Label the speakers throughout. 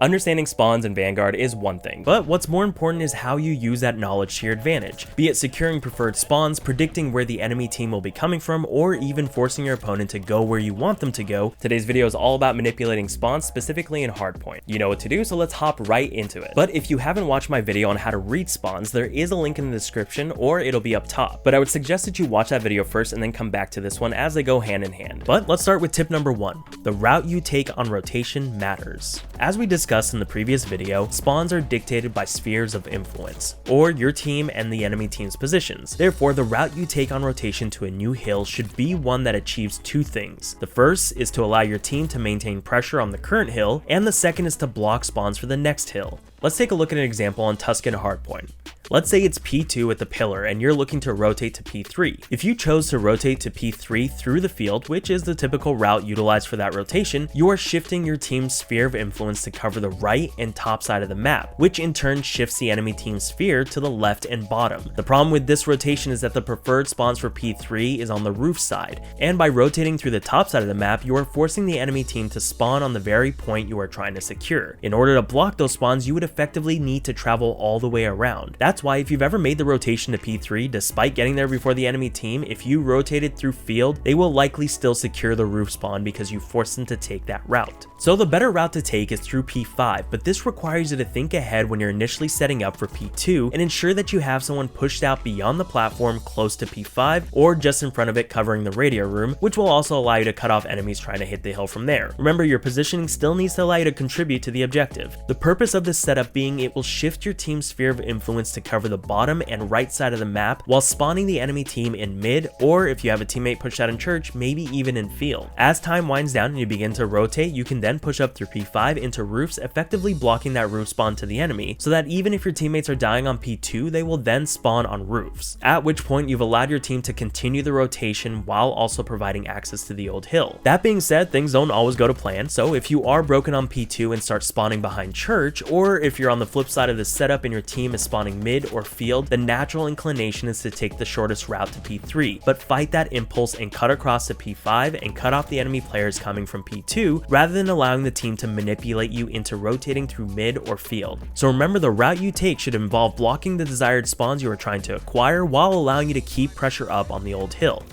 Speaker 1: Understanding spawns in Vanguard is one thing, but what's more important is how you use that knowledge to your advantage, be it securing preferred spawns, predicting where the enemy team will be coming from, or even forcing your opponent to go where you want them to go. Today's video is all about manipulating spawns, specifically in Hardpoint. You know what to do, so let's hop right into it. But if you haven't watched my video on how to read spawns, there is a link in the description or it'll be up top. But I would suggest that you watch that video first and then come back to this one as they go hand in hand. But let's start with tip number 1. The route you take on rotation matters. As we discussed in the previous video, spawns are dictated by spheres of influence, or your team and the enemy team's positions. Therefore, the route you take on rotation to a new hill should be one that achieves two things. The first is to allow your team to maintain pressure on the current hill, and the second is to block spawns for the next hill. Let's take a look at an example on Tuscan Hardpoint. Let's say it's P2 at the pillar and you're looking to rotate to P3. If you chose to rotate to P3 through the field, which is the typical route utilized for that rotation, you are shifting your team's sphere of influence to cover the right and top side of the map, which in turn shifts the enemy team's sphere to the left and bottom. The problem with this rotation is that the preferred spawns for P3 is on the roof side, and by rotating through the top side of the map, you are forcing the enemy team to spawn on the very point you are trying to secure. In order to block those spawns, you would effectively need to travel all the way around. That's why if you've ever made the rotation to P3 despite getting there before the enemy team, if you rotated through field, they will likely still secure the roof spawn because you forced them to take that route. So the better route to take is through P5, but this requires you to think ahead when you're initially setting up for P2 and ensure that you have someone pushed out beyond the platform close to P5 or just in front of it covering the radio room, which will also allow you to cut off enemies trying to hit the hill from there. Remember, your positioning still needs to allow you to contribute to the objective. The purpose of this setup being it will shift your team's sphere of influence to cover the bottom and right side of the map while spawning the enemy team in mid, or if you have a teammate pushed out in church, maybe even in field. As time winds down and you begin to rotate, you can then push up through P5 into roofs, effectively blocking that roof spawn to the enemy, so that even if your teammates are dying on P2, they will then spawn on roofs, at which point you've allowed your team to continue the rotation while also providing access to the old hill. That being said, things don't always go to plan, so if you are broken on P2 and start spawning behind church, or if you're on the flip side of the setup and your team is spawning mid or field, the natural inclination is to take the shortest route to P3, but fight that impulse and cut across to P5 and cut off the enemy players coming from P2 rather than allowing the team to manipulate you into rotating through mid or field. So remember, the route you take should involve blocking the desired spawns you are trying to acquire while allowing you to keep pressure up on the old hill.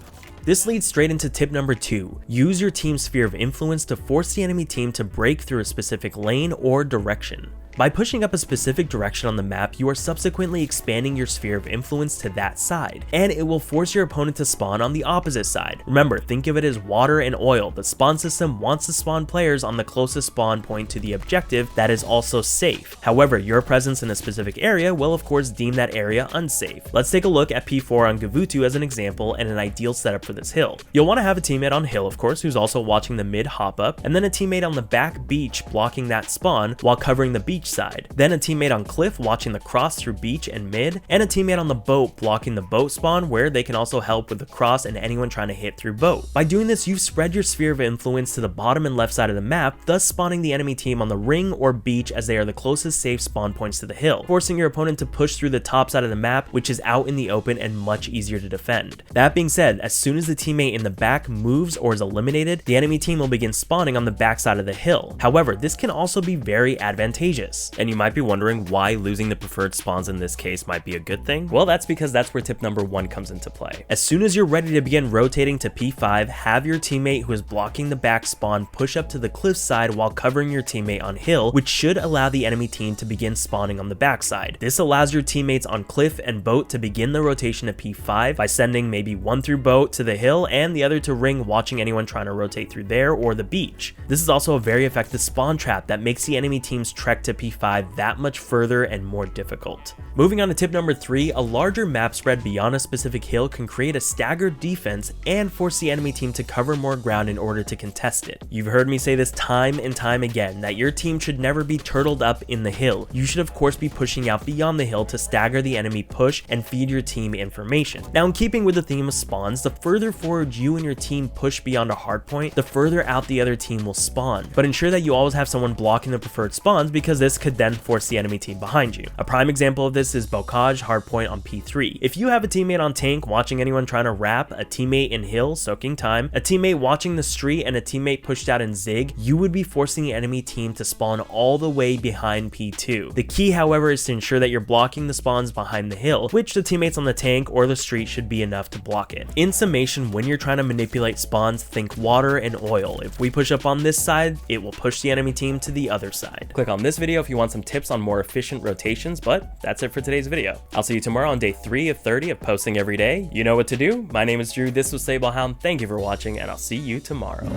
Speaker 1: This leads straight into tip number 2. Use your team's sphere of influence to force the enemy team to break through a specific lane or direction. By pushing up a specific direction on the map, you are subsequently expanding your sphere of influence to that side, and it will force your opponent to spawn on the opposite side. Remember, think of it as water and oil. The spawn system wants to spawn players on the closest spawn point to the objective that is also safe. However, your presence in a specific area will of course deem that area unsafe. Let's take a look at P4 on Gavutu as an example and an ideal setup for this hill. You'll want to have a teammate on hill, of course, who's also watching the mid hop up, and then a teammate on the back beach blocking that spawn while covering the beach side, then a teammate on cliff watching the cross through beach and mid, and a teammate on the boat blocking the boat spawn where they can also help with the cross and anyone trying to hit through boat. By doing this, you've spread your sphere of influence to the bottom and left side of the map, thus spawning the enemy team on the ring or beach as they are the closest safe spawn points to the hill, forcing your opponent to push through the top side of the map, which is out in the open and much easier to defend. That being said, as soon as the teammate in the back moves or is eliminated, the enemy team will begin spawning on the back side of the hill. However, this can also be very advantageous, and you might be wondering why losing the preferred spawns in this case might be a good thing. Well, that's because that's where tip number 1 comes into play. As soon as you're ready to begin rotating to P5, have your teammate who is blocking the back spawn push up to the cliff side while covering your teammate on hill, which should allow the enemy team to begin spawning on the backside. This allows your teammates on cliff and boat to begin the rotation to P5 by sending maybe one through boat to the hill and the other to ring, watching anyone trying to rotate through there or the beach. This is also a very effective spawn trap that makes the enemy team's trek to P5 that much further and more difficult. Moving on to tip number 3, a larger map spread beyond a specific hill can create a staggered defense and force the enemy team to cover more ground in order to contest it. You've heard me say this time and time again, that your team should never be turtled up in the hill. You should of course be pushing out beyond the hill to stagger the enemy push and feed your team information. Now, in keeping with the theme of spawns, the further forward you and your team push beyond a hardpoint, the further out the other team will spawn. But ensure that you always have someone blocking the preferred spawns, because this this could then force the enemy team behind you. A prime example of this is Bocage Hardpoint on P3. If you have a teammate on tank watching anyone trying to wrap, a teammate in hill soaking time, a teammate watching the street, and a teammate pushed out in zig, you would be forcing the enemy team to spawn all the way behind P2. The key, however, is to ensure that you're blocking the spawns behind the hill, which the teammates on the tank or the street should be enough to block it. In summation, when you're trying to manipulate spawns, think water and oil. If we push up on this side, it will push the enemy team to the other side. Click on this video if you want some tips on more efficient rotations, but that's it for today's video. I'll see you tomorrow on day 3 of 30 of posting every day. You know what to do. My name is Drew, this was Sablehound, thank you for watching, and I'll see you tomorrow.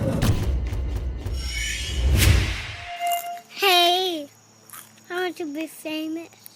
Speaker 2: Hey, I want to be famous.